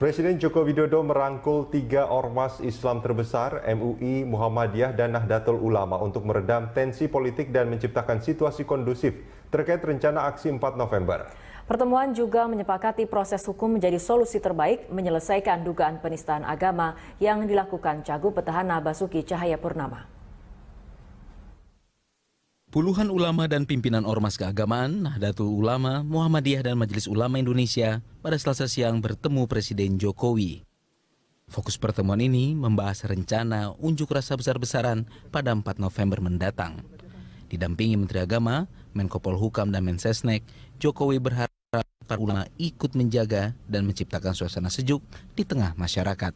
Presiden Joko Widodo merangkul 3 ormas Islam terbesar, MUI, Muhammadiyah, dan Nahdlatul Ulama untuk meredam tensi politik dan menciptakan situasi kondusif terkait rencana aksi 4 November. Pertemuan juga menyepakati proses hukum menjadi solusi terbaik menyelesaikan dugaan penistaan agama yang dilakukan Cagup Petahana Basuki Cahayapurnama. Puluhan ulama dan pimpinan ormas keagamaan, Nahdlatul Ulama, Muhammadiyah, dan Majelis Ulama Indonesia pada Selasa siang bertemu Presiden Jokowi. Fokus pertemuan ini membahas rencana unjuk rasa besar-besaran pada 4 November mendatang. Didampingi Menteri Agama, Menko Polhukam, dan Mensesnek, Jokowi berharap para ulama ikut menjaga dan menciptakan suasana sejuk di tengah masyarakat.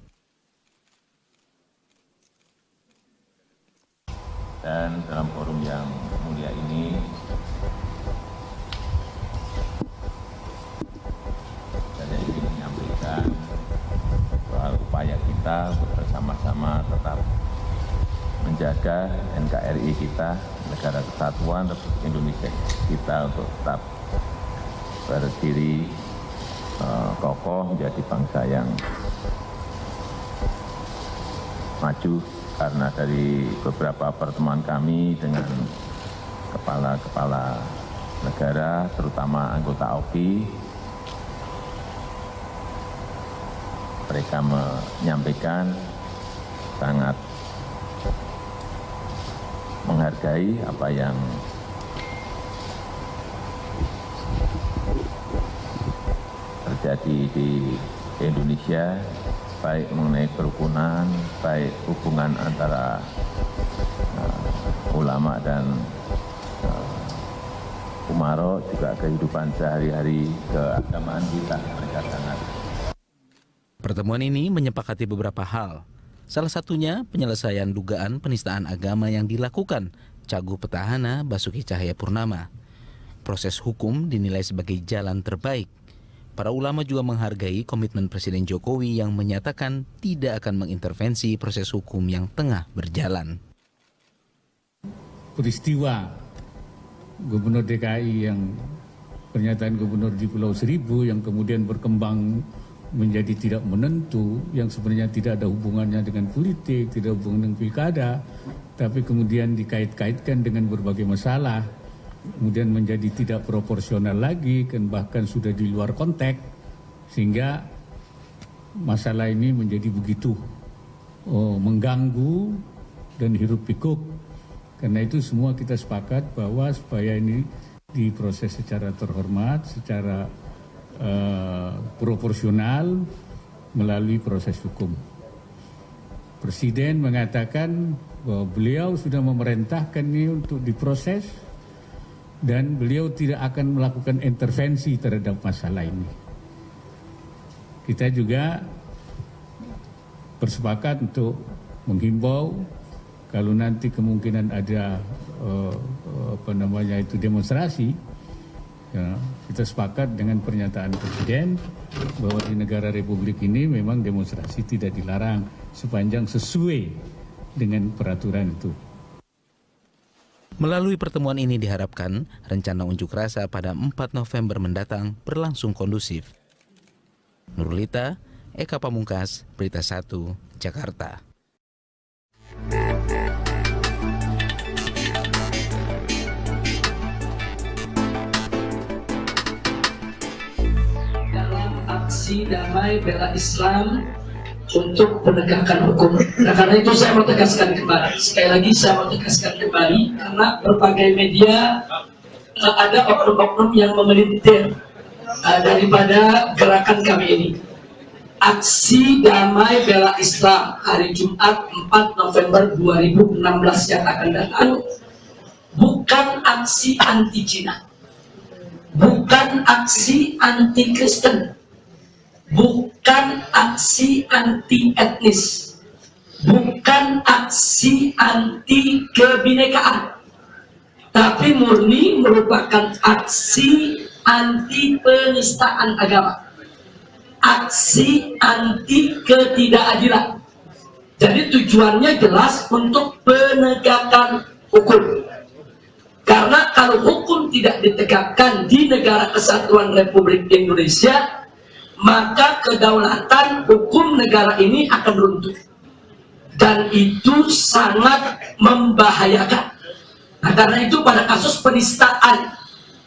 Dan dalam forum yang mulia ini, saya ingin menyampaikan soal upaya kita bersama-sama tetap menjaga NKRI kita, Negara Kesatuan Republik Indonesia kita, untuk tetap berdiri kokoh menjadi bangsa yang maju. Karena dari beberapa pertemuan kami dengan kepala-kepala negara, terutama anggota AUKI, mereka menyampaikan sangat menghargai apa yang terjadi di Indonesia, baik mengenai kerukunan, baik hubungan antara ulama dan umaro, juga kehidupan sehari-hari keagamaan kita, mereka sangat. Pertemuan ini menyepakati beberapa hal. Salah satunya penyelesaian dugaan penistaan agama yang dilakukan Cagup Petahana Basuki Cahayapurnama. Proses hukum dinilai sebagai jalan terbaik. Para ulama juga menghargai komitmen Presiden Jokowi yang menyatakan tidak akan mengintervensi proses hukum yang tengah berjalan. Peristiwa Gubernur DKI yang pernyataan Gubernur di Pulau Seribu yang kemudian berkembang menjadi tidak menentu, yang sebenarnya tidak ada hubungannya dengan politik, tidak hubungan dengan pilkada, tapi kemudian dikait-kaitkan dengan berbagai masalah, kemudian menjadi tidak proporsional lagi, dan bahkan sudah di luar konteks, sehingga masalah ini menjadi begitu mengganggu dan hiruk pikuk. Karena itu semua kita sepakat bahwa supaya ini diproses secara terhormat, secara proporsional melalui proses hukum. Presiden mengatakan bahwa beliau sudah memerintahkan ini untuk diproses, dan beliau tidak akan melakukan intervensi terhadap masalah ini. Kita juga bersepakat untuk menghimbau kalau nanti kemungkinan ada demonstrasi, ya, kita sepakat dengan pernyataan Presiden bahwa di negara Republik ini memang demonstrasi tidak dilarang sepanjang sesuai dengan peraturan itu. Melalui pertemuan ini diharapkan rencana unjuk rasa pada 4 November mendatang berlangsung kondusif. Nurlita, Eka Pamungkas, Berita 1, Jakarta. Dalam aksi damai bela Islam untuk penegakan hukum. Nah, karena itu saya mau tegaskan kembali. Sekali lagi saya mau tegaskan kembali, karena berbagai media ada oknum-oknum yang memelintir daripada gerakan kami ini. Aksi damai bela Islam hari Jumat 4 November 2016 yang akan datang bukan aksi anti Cina, bukan aksi anti Kristen, bukan aksi anti etnis, bukan aksi anti kebinekaan, tapi murni merupakan aksi anti penistaan agama, aksi anti ketidakadilan. Jadi tujuannya jelas untuk penegakan hukum. Karena kalau hukum tidak ditegakkan di negara kesatuan Republik Indonesia, maka kedaulatan hukum negara ini akan runtuh. Dan itu sangat membahayakan. Nah, karena itu pada kasus penistaan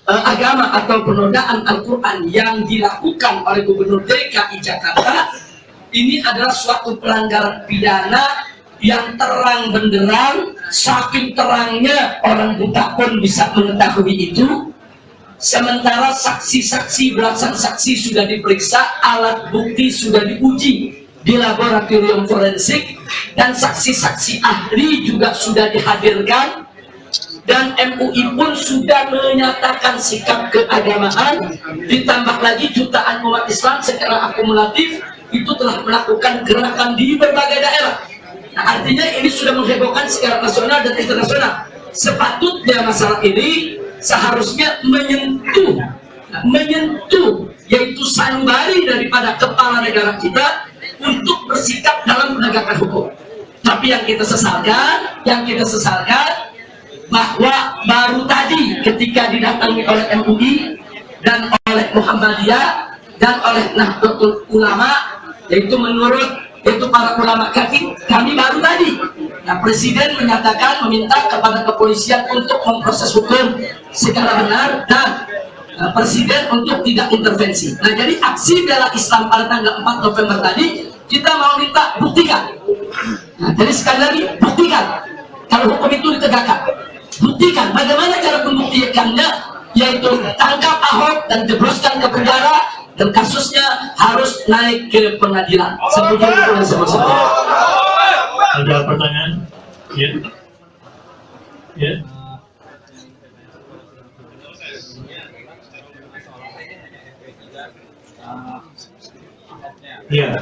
agama atau penodaan Al-Quran yang dilakukan oleh Gubernur DKI Jakarta, ini adalah suatu pelanggaran pidana yang terang benderang, saking terangnya orang buta pun bisa mengetahui itu. Sementara saksi-saksi, belasan saksi sudah diperiksa, alat bukti sudah diuji di laboratorium forensik, dan saksi-saksi ahli juga sudah dihadirkan, dan MUI pun sudah menyatakan sikap keagamaan. Ditambah lagi jutaan umat Islam secara akumulatif itu telah melakukan gerakan di berbagai daerah. Nah, artinya ini sudah menghebohkan secara nasional dan internasional. Sepatutnya masalah ini seharusnya menyentuh yaitu sanubari daripada kepala negara kita untuk bersikap dalam penegakan hukum. Tapi yang kita sesalkan bahwa baru tadi ketika didatangi oleh MUI dan oleh Muhammadiyah dan oleh Nahdlatul Ulama, yaitu para ulama kami baru tadi, nah, Presiden menyatakan meminta kepada kepolisian untuk memproses hukum secara benar dan Presiden untuk tidak intervensi. Nah, jadi aksi bela Islam pada tanggal 4 November tadi kita mau minta buktikan. Nah, jadi sekali lagi buktikan kalau hukum itu ditegakkan. Buktikan bagaimana cara membuktikannya, yaitu tangkap Ahok dan jebloskan ke penjara, dan kasusnya harus naik ke pengadilan. Ada pertanyaan? Ya. Ya. Ya.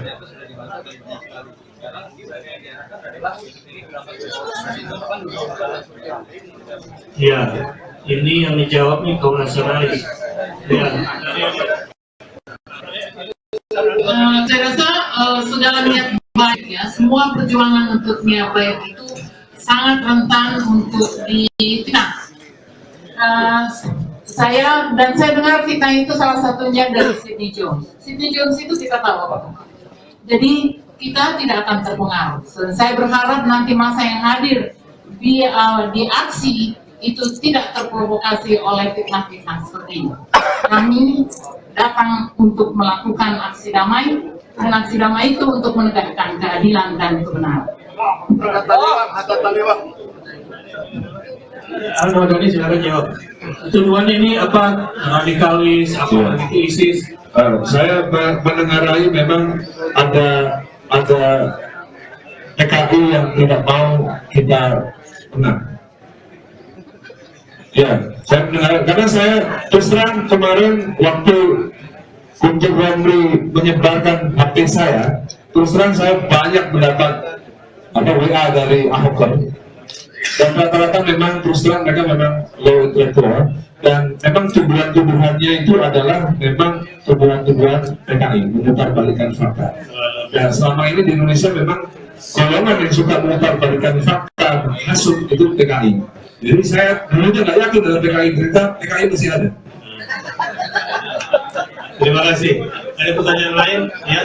Ya, ini yang dijawab nih kaum nasionalis. Ya. Saya rasa segala niat baik ya, semua perjuangan untuk niat baik itu sangat rentan untuk difitnah. Saya dengar fitnah itu salah satunya dari Sidney Jones. Sidney Jones itu kita tahu apa. Jadi kita tidak akan terpengaruh. Saya berharap nanti masa yang hadir di aksi itu tidak terprovokasi oleh fitnah-fitnah seperti ini. Kami datang untuk melakukan aksi damai, dan aksi damai itu untuk menegakkan keadilan dan kebenaran. Ahmad Dhani, silakan jawab. Tuduhan ini apa? Radikalis, apa itu ISIS? Saya menengarai memang ada PKI yang tidak mau kita menang. Ya, saya mendengar, karena saya terus terang kemarin waktu Guntur Romli menyebarkan HP saya, terus terang saya banyak mendapat WA dari Ahok, dan rata-rata memang terus terang mereka memang low intellectual, dan memang tuduhan-tuduhannya itu adalah memang tuduhan-tuduhan PKI, memutarbalikkan fakta. Dan selama ini di Indonesia memang golongan yang suka memutarbalikkan fakta, hasut itu PKI. Jadi saya dulunya nggak yakin dalam PKI, ternyata PKI masih ada. Terima kasih. Ada pertanyaan lain? Ya.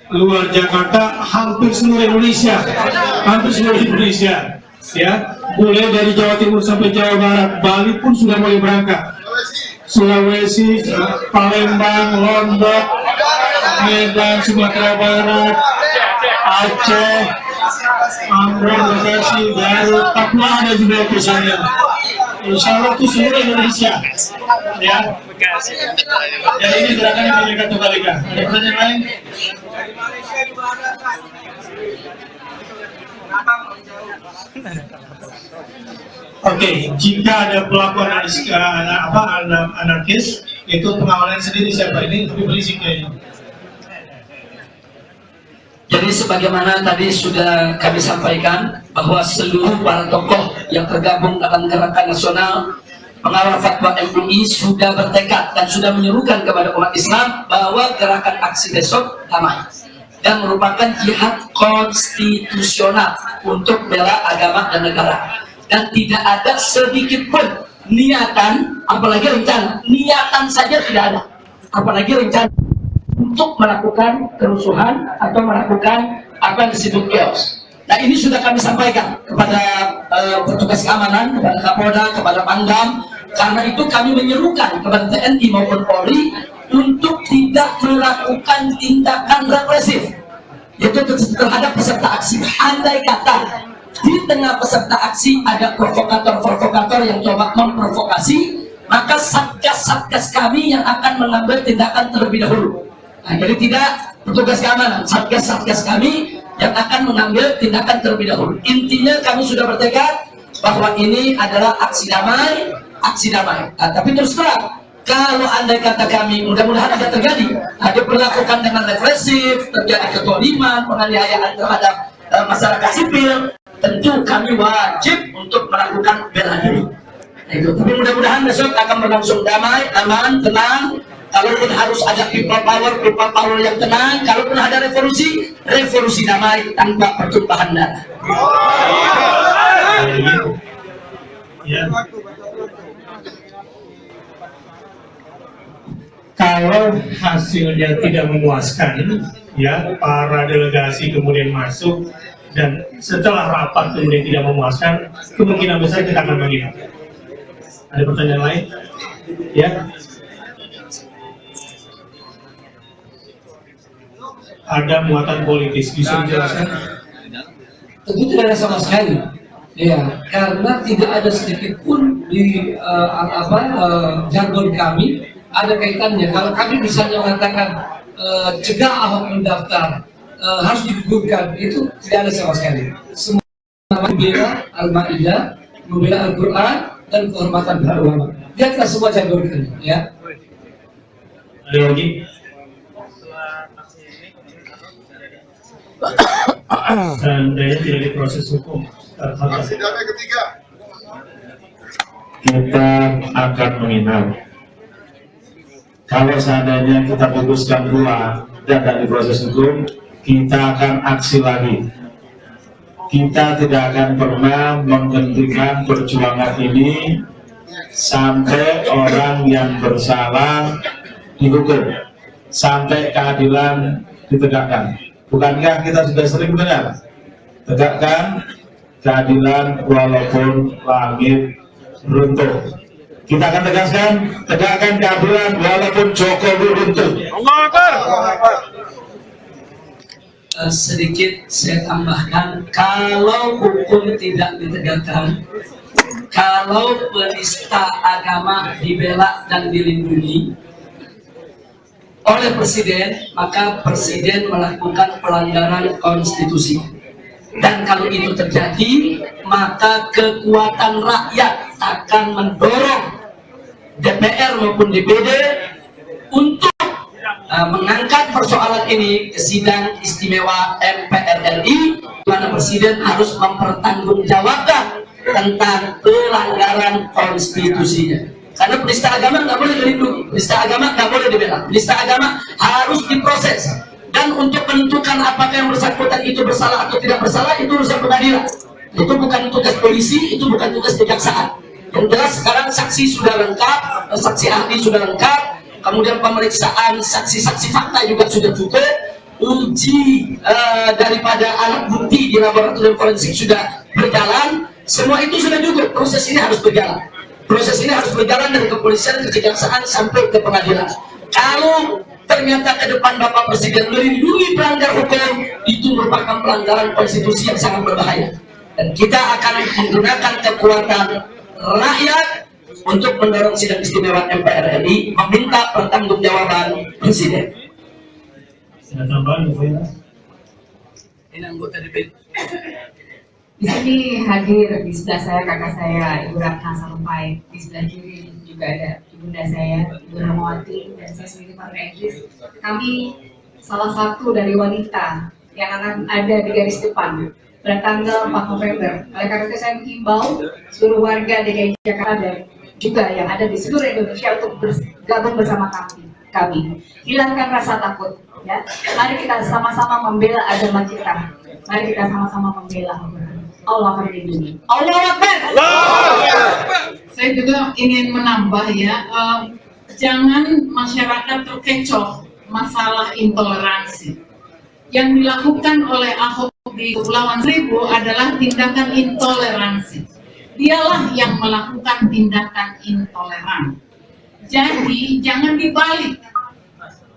Luar Jakarta, hampir seluruh Indonesia, ya, mulai dari Jawa Timur sampai Jawa Barat, Bali pun sudah mulai berangkat. Sulawesi, Palembang, Lombok, Medan, Sumatera Barat, Aceh, Ambon, Bekasi, Garut, Papua ada juga perusahaannya. Insya Allah itu seluruh Indonesia, ya. Jadi ini gerakan yang mereka kembalikan. Ada pertanyaan lain? Oke, jika ada pelaku anarkis, itu pengawalan sendiri siapa ini? Lebih berisik kayaknya. Jadi sebagaimana tadi sudah kami sampaikan bahwa seluruh para tokoh yang tergabung dalam gerakan nasional pengawal fatwa MUI sudah bertekad dan sudah menyerukan kepada umat Islam bahwa gerakan aksi besok damai. dan merupakan jihad konstitusional untuk bela agama dan negara. Dan tidak ada sedikit pun niatan, apalagi rencana, niatan saja tidak ada, apalagi rencana untuk melakukan kerusuhan atau melakukan apa yang disebut chaos. Nah, ini sudah kami sampaikan kepada petugas keamanan, kepada Kapolda, kepada Pangdam. Karena itu kami menyerukan kepada TNI maupun Polri untuk tidak melakukan tindakan represif, yaitu terhadap peserta aksi. Andai kata di tengah peserta aksi ada provokator-provokator yang coba memprovokasi, maka satgas-satgas kami yang akan mengambil tindakan terlebih dahulu. Nah, jadi tidak petugas keamanan, satgas-satgas kami yang akan mengambil tindakan terlebih dahulu. Intinya kami sudah bertekad bahwa ini adalah aksi damai, aksi damai. Nah, tapi terus terang, kalau andai kata kami, mudah-mudahan tidak terjadi, diperlakukan dengan represif, terjadi kezaliman, penganiayaan terhadap masyarakat sipil, tentu kami wajib untuk melakukan bela diri. Nah, itu. Tapi mudah-mudahan besok akan berlangsung damai, aman, tenang. Kalaupun harus ada people power yang tenang. Kalaupun ada revolusi, revolusi damai tanpa pertumpahan darah. Ya. Kalau hasilnya tidak memuaskan, ya para delegasi kemudian masuk dan setelah rapat kemudian tidak memuaskan, kemungkinan besar kita akan menginap. Ada pertanyaan lain? Ya. Ada muatan politis, bisa dijelaskan? Tentu tidak ada sama sekali, ya, karena tidak ada sedikit pun di jargon kami ada kaitannya. Kalau kami misalnya mengatakan cegah Ahok mendaftar, harus digugurkan, itu tidak ada sama sekali. Semua membela Al-Maidah, membela Al-Quran dan kehormatan para ulama. Lihatlah semua jargon kami, ya. Ada lagi? Seandainya tidak diproses hukum, kita akan menginap. Kalau seandainya kita putuskan pula dan tidak diproses hukum, kita akan aksi lagi. Kita tidak akan pernah menghentikan perjuangan ini sampai orang yang bersalah dihukum, sampai keadilan ditegakkan. Bukankah kita sudah sering mendengar, tegakkan keadilan walaupun langit runtuh. Kita akan tegaskan, tegakkan keadilan walaupun Jokowi runtuh. Sedikit saya tambahkan, kalau hukum tidak ditegakkan, kalau penista agama dibela dan dilindungi oleh presiden, maka presiden melakukan pelanggaran konstitusi. Dan kalau itu terjadi, maka kekuatan rakyat akan mendorong DPR maupun DPD untuk mengangkat persoalan ini ke sidang istimewa MPR RI, mana presiden harus mempertanggungjawabkan tentang pelanggaran konstitusinya. Karena penista agama nggak boleh dilindungi, penista agama nggak boleh dibela, penista agama harus diproses. Dan untuk menentukan apakah yang bersangkutan itu bersalah atau tidak bersalah, itu urusan pengadilan. Itu bukan tugas polisi, itu bukan tugas kejaksaan. Yang jelas sekarang saksi sudah lengkap, saksi ahli sudah lengkap, kemudian pemeriksaan saksi-saksi fakta juga sudah cukup, uji daripada alat bukti di laboratorium forensik sudah berjalan, semua itu sudah cukup. Proses ini harus berjalan. Proses ini harus berjalan dari kepolisian ke kejaksaan sampai ke pengadilan. Kalau ternyata ke depan Bapak Presiden melindungi pelanggar hukum, itu merupakan pelanggaran konstitusi yang sangat berbahaya. Dan kita akan menggunakan kekuatan rakyat untuk mendorong sidang istimewa MPR RI meminta pertanggungjawaban Presiden. Ada tambahan, Bu? Ini anggota DPD. Di sini hadir di sebelah saya kakak saya Ibu Ratna Sarumpait, di sebelah kiri juga ada ibunda saya Ibu Rahmawati, dan saya sendiri Pak Regis. Kami salah satu dari wanita yang akan ada di garis depan pada tanggal 4 November. Oleh karena itu saya menghimbau seluruh warga DKI Jakarta dan juga yang ada di seluruh Indonesia untuk bergabung bersama kami. kami. Hilangkan rasa takut, ya. Mari kita sama-sama membela agama kita. Mari kita sama-sama membela Allah akan melindungi. Allah Akbar. Saya juga ingin menambah ya, jangan masyarakat terkecoh masalah intoleransi. Yang dilakukan oleh Ahok di Kepulauan Seribu adalah tindakan intoleransi. Dialah yang melakukan tindakan intoleran. Jadi jangan dibalik.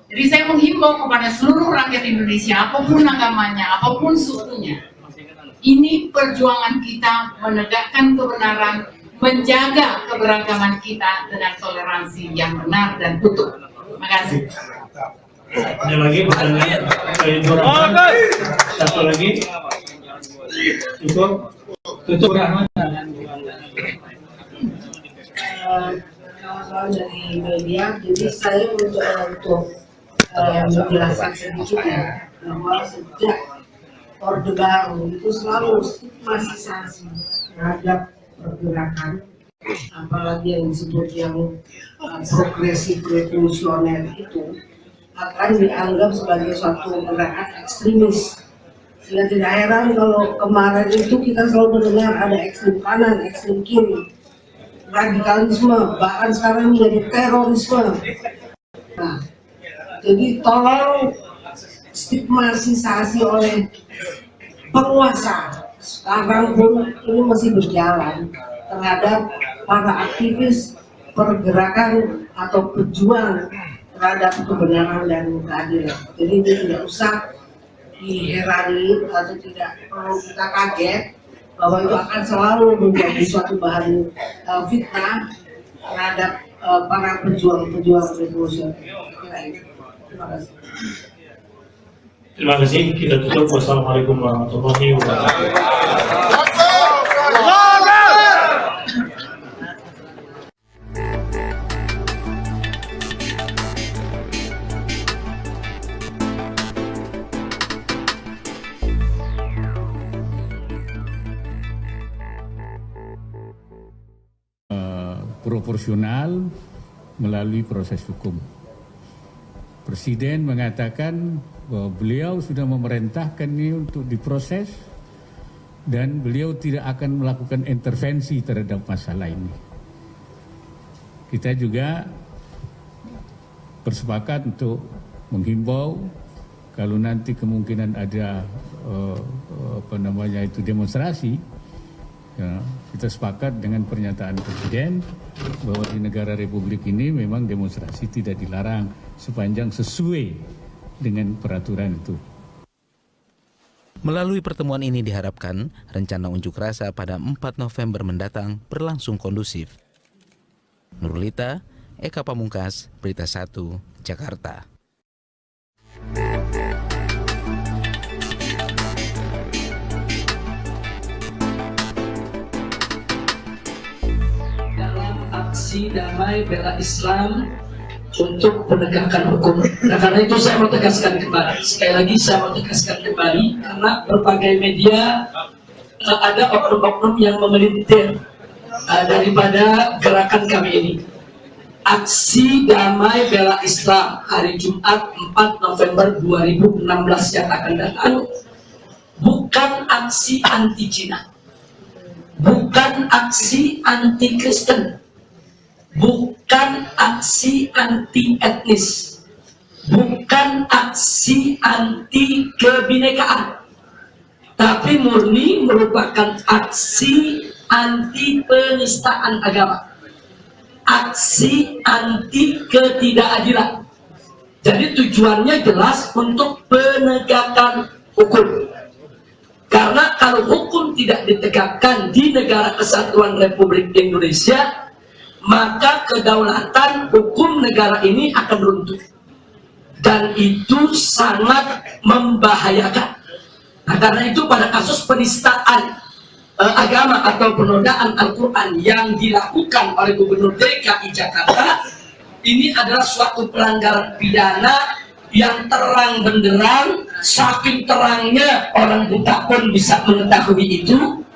Jadi saya menghimbau kepada seluruh rakyat Indonesia, apapun agamanya, apapun sukunya, ini perjuangan kita menegakkan kebenaran, menjaga keberagaman kita dengan toleransi yang benar dan utuh. Terima kasih. Ada lagi pertanyaan? Satu lagi. Tutup Rahman. Kalau dari media, jadi saya untuk menjelaskan sedikit ya, bahwa sejak Orde Baru itu selalu stigmatisasi terhadap pergerakan, apalagi yang disebut yang progresif revolusioner itu akan dianggap sebagai suatu gerakan ekstremis. Sehingga tidak heran kalau kemarin itu kita selalu mendengar ada ekstrem kanan, ekstrem kiri, radikalisme, bahkan sekarang menjadi terorisme. Nah, jadi tolong stigmatisasi oleh penguasa sekarang pun ini masih berjalan terhadap para aktivis pergerakan atau pejuang terhadap kebenaran dan keadilan. Jadi ini tidak usah diherani atau tidak perlu kita kaget bahwa itu akan selalu menjadi suatu bahan fitnah terhadap para pejuang-pejuang revolusi. Terima kasih. Terima kasih. Kita tutup. Wassalamualaikum warahmatullahi wabarakatuh. Proporsional melalui proses hukum. Presiden mengatakan bahwa beliau sudah memerintahkan ini untuk diproses dan beliau tidak akan melakukan intervensi terhadap masalah ini. Kita juga bersepakat untuk menghimbau kalau nanti kemungkinan ada demonstrasi, ya, kita sepakat dengan pernyataan Presiden bahwa di negara Republik ini memang demonstrasi tidak dilarang sepanjang sesuai dengan peraturan itu. Melalui pertemuan ini diharapkan rencana unjuk rasa pada 4 November mendatang berlangsung kondusif. Nurlita, Eka Pamungkas, Berita 1, Jakarta. Aksi damai bela Islam untuk penegakan hukum. Nah, karena itu saya mau tegaskan kembali. Sekali lagi saya mau tegaskan kembali karena berbagai media ada oknum-oknum yang memelintir daripada gerakan kami ini. Aksi damai bela Islam hari Jumat 4 November 2016 yang akan datang bukan aksi anti Cina, bukan aksi anti Kristen, bukan aksi anti etnis, bukan aksi anti kebinekaan, tapi murni merupakan aksi anti penistaan agama, aksi anti ketidakadilan. Jadi tujuannya jelas untuk penegakan hukum. Karena kalau hukum tidak ditegakkan di negara kesatuan Republik Indonesia, maka kedaulatan hukum negara ini akan runtuh. Dan itu sangat membahayakan. Nah, karena itu pada kasus penistaan agama atau penodaan Al-Quran yang dilakukan oleh Gubernur DKI Jakarta, ini adalah suatu pelanggaran pidana yang terang benderang, saking terangnya orang buta pun bisa mengetahui itu.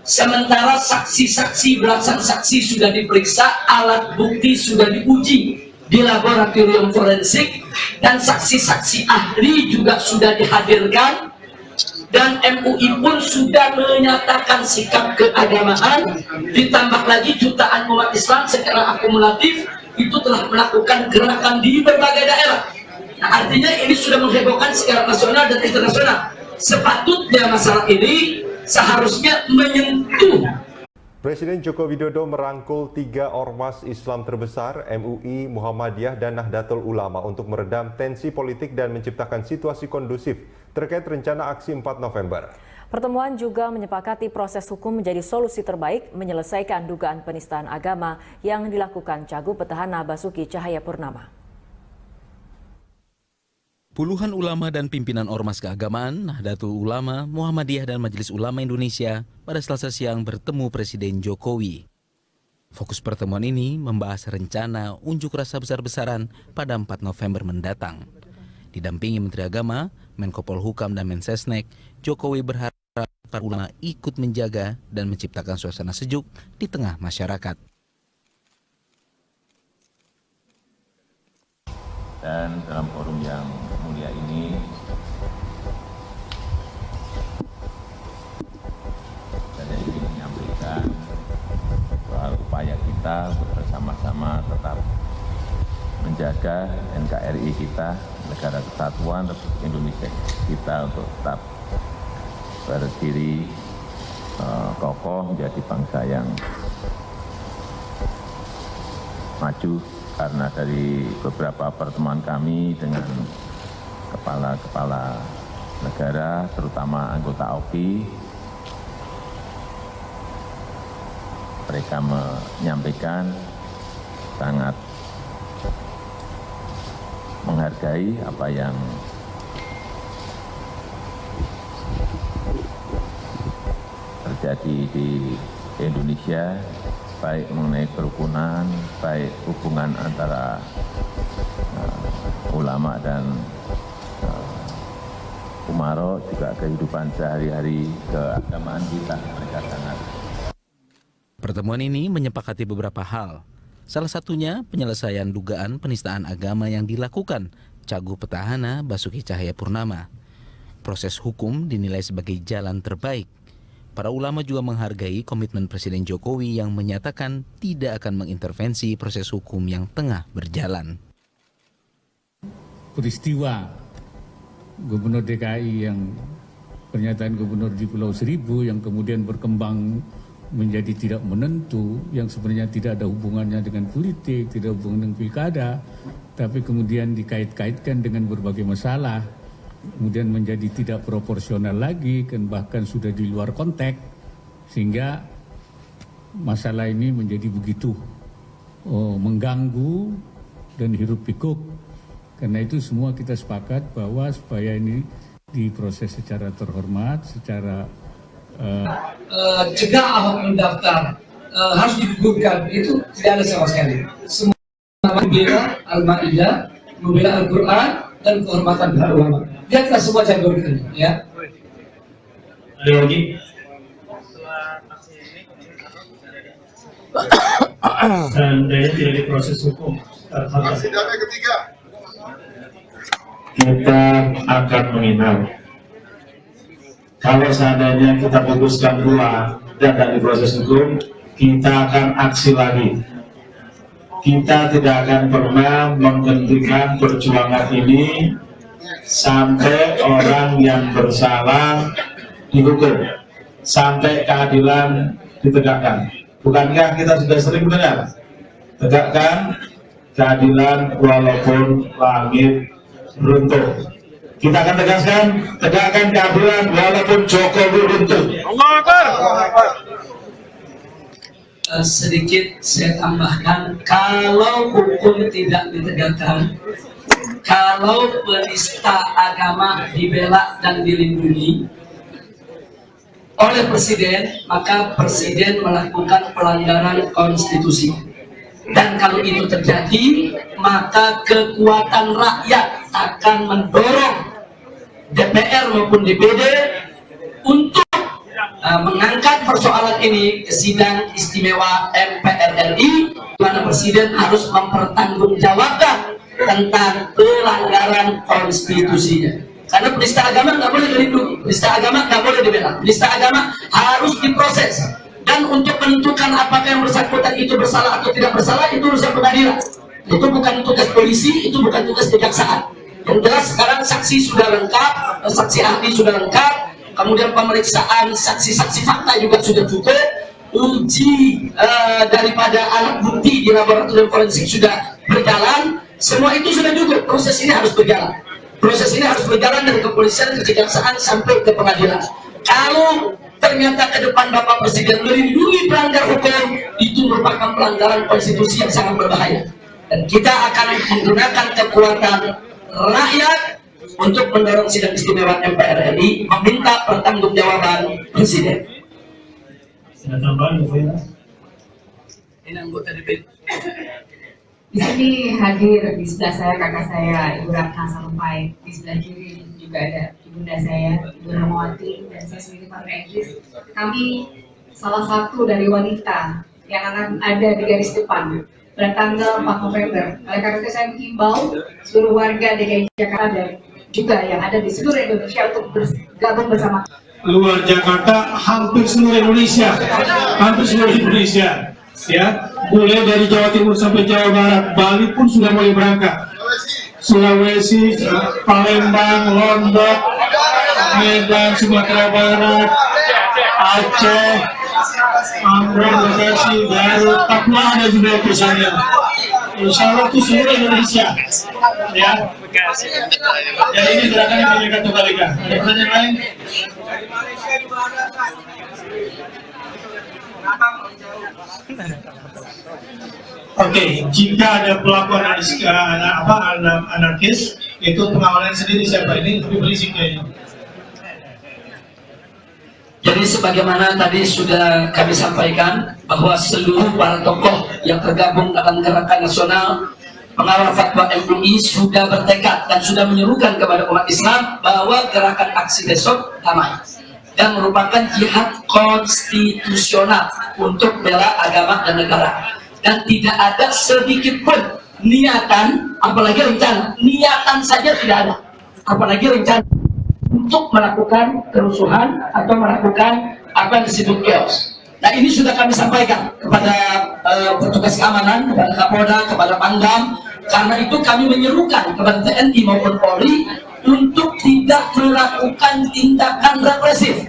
Sementara saksi-saksi, belasan saksi sudah diperiksa, alat bukti sudah diuji di laboratorium forensik, dan saksi-saksi ahli juga sudah dihadirkan, dan MUI pun sudah menyatakan sikap keagamaan, ditambah lagi jutaan umat Islam secara akumulatif itu telah melakukan gerakan di berbagai daerah. Nah, artinya ini sudah menghebohkan secara nasional dan internasional. Sepatutnya masalah ini seharusnya menyentuh. Presiden Joko Widodo merangkul 3 ormas Islam terbesar, MUI, Muhammadiyah, dan Nahdlatul Ulama untuk meredam tensi politik dan menciptakan situasi kondusif terkait rencana aksi 4 November. Pertemuan juga menyepakati proses hukum menjadi solusi terbaik menyelesaikan dugaan penistaan agama yang dilakukan Cagup Petahana Basuki Cahayapurnama. Puluhan ulama dan pimpinan ormas keagamaan, Nahdlatul Ulama, Muhammadiyah, dan Majelis Ulama Indonesia pada Selasa siang bertemu Presiden Jokowi. Fokus pertemuan ini membahas rencana unjuk rasa besar-besaran pada 4 November mendatang. Didampingi Menteri Agama, Menko Polhukam, dan Mensesnek, Jokowi berharap para ulama ikut menjaga dan menciptakan suasana sejuk di tengah masyarakat. Dan dalam forum yang mulia ini, saya ingin menyampaikan soal upaya kita bersama-sama tetap menjaga NKRI kita, Negara Kesatuan Republik Indonesia kita, untuk tetap berdiri kokoh menjadi bangsa yang maju. Karena dari beberapa pertemuan kami dengan kepala-kepala negara, terutama anggota AUKI, mereka menyampaikan sangat menghargai apa yang terjadi di Indonesia, baik mengenai kerukunan, baik hubungan antara ulama dan umaro, juga kehidupan sehari-hari keagamaan kita, mereka sangat. Pertemuan ini menyepakati beberapa hal. Salah satunya penyelesaian dugaan penistaan agama yang dilakukan Cagup Petahana Basuki Cahayapurnama. Proses hukum dinilai sebagai jalan terbaik. Para ulama juga menghargai komitmen Presiden Jokowi yang menyatakan tidak akan mengintervensi proses hukum yang tengah berjalan. Peristiwa Gubernur DKI yang pernyataan Gubernur di Pulau Seribu yang kemudian berkembang menjadi tidak menentu, yang sebenarnya tidak ada hubungannya dengan politik, tidak hubungan dengan pilkada, tapi kemudian dikait-kaitkan dengan berbagai masalah, kemudian menjadi tidak proporsional lagi, dan bahkan sudah di luar konteks, sehingga masalah ini menjadi begitu mengganggu dan hiruk pikuk. Karena itu semua kita sepakat bahwa supaya ini diproses secara terhormat, secara cegah Ahok mendaftar harus digugurkan, itu tidak ada sama sekali. Semua membela Al-Ma'idah, membela Al-Quran, dan kehormatan para ulama. Biarlah semua campurkan, ya. Ada lagi? Seandainya tidak diproses hukum, sidangnya ketiga, kita akan menginap. Kalau seandainya kita putuskan pulang dan tidak diproses hukum, kita akan aksi lagi. Kita tidak akan pernah menghentikan perjuangan ini sampai orang yang bersalah dihukum, sampai keadilan ditegakkan. Bukankah kita sudah sering mendengar? Tegakkan keadilan walaupun langit runtuh. Kita akan tegaskan, tegakkan keadilan walaupun Jokowi runtuh. Sedikit saya tambahkan, kalau hukum tidak ditegakkan, kalau penista agama dibela dan dilindungi oleh presiden, maka presiden melakukan pelanggaran konstitusi. Dan kalau itu terjadi, maka kekuatan rakyat akan mendorong DPR maupun DPD untuk mengangkat persoalan ini ke sidang istimewa MPR RI, di mana Presiden harus mempertanggungjawabkan tentang pelanggaran konstitusinya. Karena penista agama nggak boleh dilindungi, penista agama nggak boleh dibela, penista agama harus diproses. Dan untuk menentukan apakah yang bersangkutan itu bersalah atau tidak bersalah, itu urusan pengadilan. Itu bukan tugas polisi, itu bukan tugas kejaksaan. Yang jelas sekarang saksi sudah lengkap, saksi ahli sudah lengkap, kemudian pemeriksaan saksi-saksi fakta juga sudah cukup, uji daripada alat bukti di laboratorium forensik sudah berjalan, semua itu sudah cukup. Proses ini harus berjalan. Proses ini harus berjalan dari kepolisian ke kejaksaan sampai ke pengadilan. Kalau ternyata ke depan Bapak Presiden melindungi pelanggar hukum, itu merupakan pelanggaran konstitusi yang sangat berbahaya. Dan kita akan menggunakan kekuatan rakyat untuk mendorong sidang istimewa MPR RI meminta pertanggungjawaban Presiden. Ini anggota DPR. Di sini hadir di sebelah saya kakak saya Ibu Ratna Sarumpait, di sebelah kiri juga ada ibunda saya Ibu Rahmawati, dan saya sendiri Pak Idris. Kami salah satu dari wanita yang akan ada di garis depan pada tanggal 4 November. Oleh karena itu saya menghimbau seluruh warga DKI Jakarta dan juga yang ada di seluruh Indonesia untuk bergabung bersama. Luar Jakarta, hampir seluruh Indonesia, ya, mulai dari Jawa Timur sampai Jawa Barat, Bali pun sudah mulai berangkat, Sulawesi, Palembang, Lombok, Medan, Sumatera Barat, Aceh, Ambon, Bekasi, Garut, Papua ada juga perusahaan. Insya Allah itu seluruh Indonesia, ya. Jadi ini gerakan yang mereka kembalikan. Ada pertanyaan lain? Oke, jika ada pelaku anarkis, itu pengawalan sendiri siapa ini? Lebih berisik kayaknya. Jadi sebagaimana tadi sudah kami sampaikan bahwa seluruh para tokoh yang tergabung dalam gerakan nasional pengawal fatwa MUI sudah bertekad dan sudah menyerukan kepada umat Islam bahwa gerakan aksi besok damai dan merupakan jihad konstitusional untuk bela agama dan negara, dan tidak ada sedikit pun niatan, apalagi rencana, niatan saja tidak ada, apalagi rencana untuk melakukan kerusuhan atau melakukan apa yang disebut chaos. Nah, ini sudah kami sampaikan kepada petugas keamanan, kepada Kapolda, kepada Pangdam. Karena itu kami menyerukan kepada TNI maupun Polri untuk tidak melakukan tindakan represif,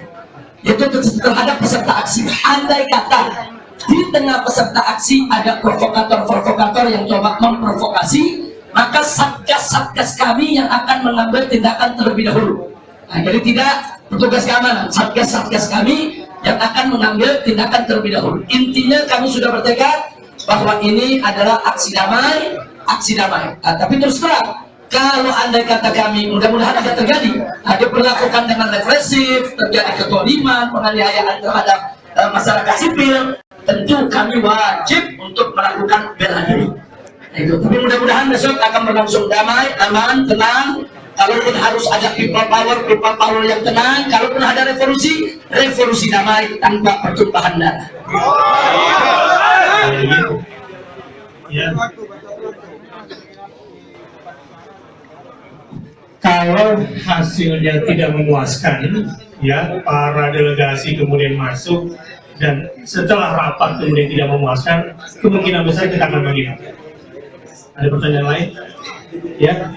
yaitu terhadap peserta aksi. Andai kata di tengah peserta aksi ada provokator-provokator yang coba memprovokasi, maka satgas-satgas kami yang akan mengambil tindakan terlebih dahulu. Nah, jadi tidak petugas keamanan, satgas-satgas kami yang akan mengambil tindakan terlebih dahulu. Intinya kami sudah bertekad bahwa ini adalah aksi damai, aksi damai. Nah, tapi terus terang, kalau andai kata kami, mudah-mudahan tidak terjadi, diperlakukan dengan represif, terjadi kezaliman, penganiayaan terhadap masyarakat sipil, tentu kami wajib untuk melakukan bela diri. Nah, itu. Tapi mudah-mudahan besok akan berlangsung damai, aman, tenang. Kalaupun harus ada people power yang tenang. Kalaupun ada revolusi damai tanpa pertumpahan darah. Ya. Kalau hasilnya tidak memuaskan, ya, para delegasi kemudian masuk dan setelah rapat kemudian tidak memuaskan, kemungkinan besar kita akan menghina. Ada pertanyaan lain? Ya.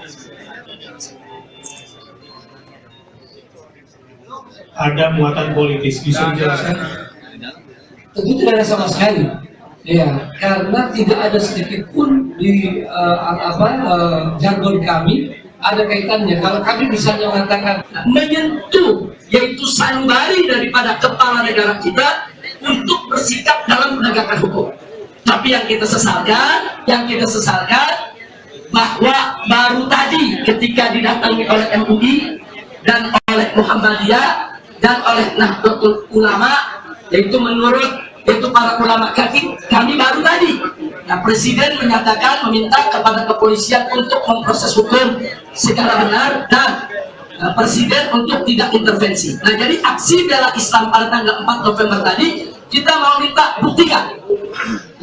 Ada muatan politis, bisa dijelaskan? Tentu tidak ada sama sekali, ya, karena tidak ada sedikit pun di jargon kami ada kaitannya. Kalau kami misalnya mengatakan menyentuh, yaitu sanubari daripada kepala negara kita untuk bersikap dalam penegakan hukum. Tapi yang kita sesalkan bahwa baru tadi ketika didatangi oleh MUI dan oleh Muhammadiyah dan oleh Nahdlatul Ulama, yaitu para ulama kami baru tadi. Nah, Presiden menyatakan meminta kepada kepolisian untuk memproses hukum secara benar dan Presiden untuk tidak intervensi. Nah, jadi aksi bela Islam pada tanggal 4 November tadi, kita mau minta buktikan.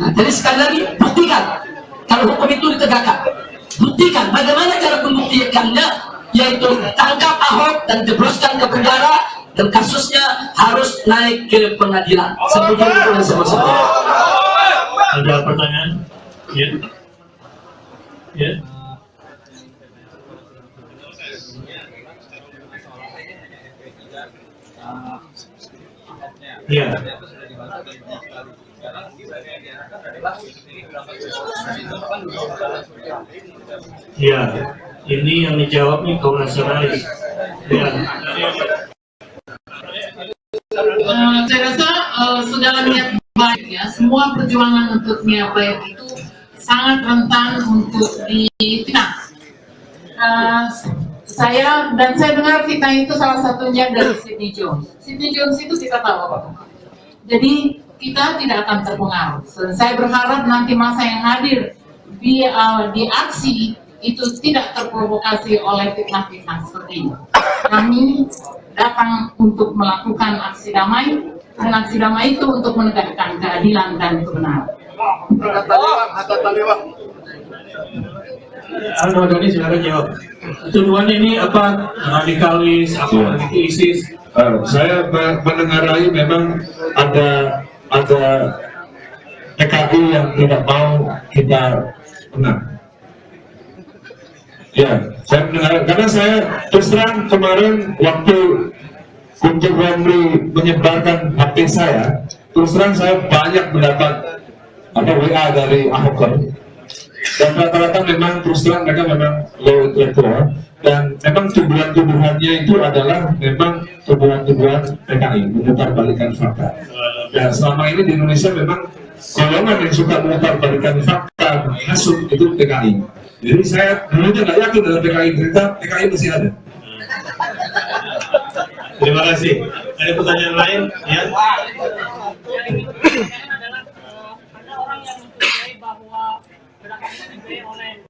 Nah, jadi sekali lagi, buktikan. Kalau hukum itu ditegakkan, buktikan. Bagaimana cara membuktikannya? Yaitu tangkap Ahok dan jebloskan ke penjara, dan kasusnya harus naik ke pengadilan. Seperti itu yang saya maksudkan. Ada pertanyaan? Ya. Ya. Ya. Ya, ini yang dijawab nih kaum nasionalis. Ya. Saya rasa segala niat baik ya, semua perjuangan untuk niat baik itu sangat rentan untuk difitnah. Saya dengar fitnah itu salah satunya dari Sidney Jones. Sidney Jones itu kita tahu apa? Jadi kita tidak akan terpengaruh. Saya berharap nanti masa yang hadir di aksi itu tidak terprovokasi oleh fitnah-fitnah seperti ini. Kami datang untuk melakukan aksi damai, dan aksi damai itu untuk menegakkan keadilan dan kebenaran. Ahmad Dhani silakan jawab. Tuduhannya ini apa? Radikalis, apa ISIS? Saya menengarai memang ada PKI yang tidak mau kita menang. Ya, saya mendengar karena saya terus terang kemarin waktu Guntur Romli menyebarkan HP saya, terus terang saya banyak mendapat WA dari Ahoker, dan rata-rata memang terus terang mereka memang low intellectual, dan memang tuduhan-tuduhannya itu adalah memang tuduhan-tuduhan PKI, memutarbalikkan fakta. Dan selama ini di Indonesia memang golongan yang suka memutarbalikkan fakta, hasut itu PKI. Jadi saya dulunya nggak yakin dengan PKI, ternyata PKI masih ada. Terima kasih. Ada pertanyaan lain? Ya. Ada orang yang mencurigai bahwa gerakan oleh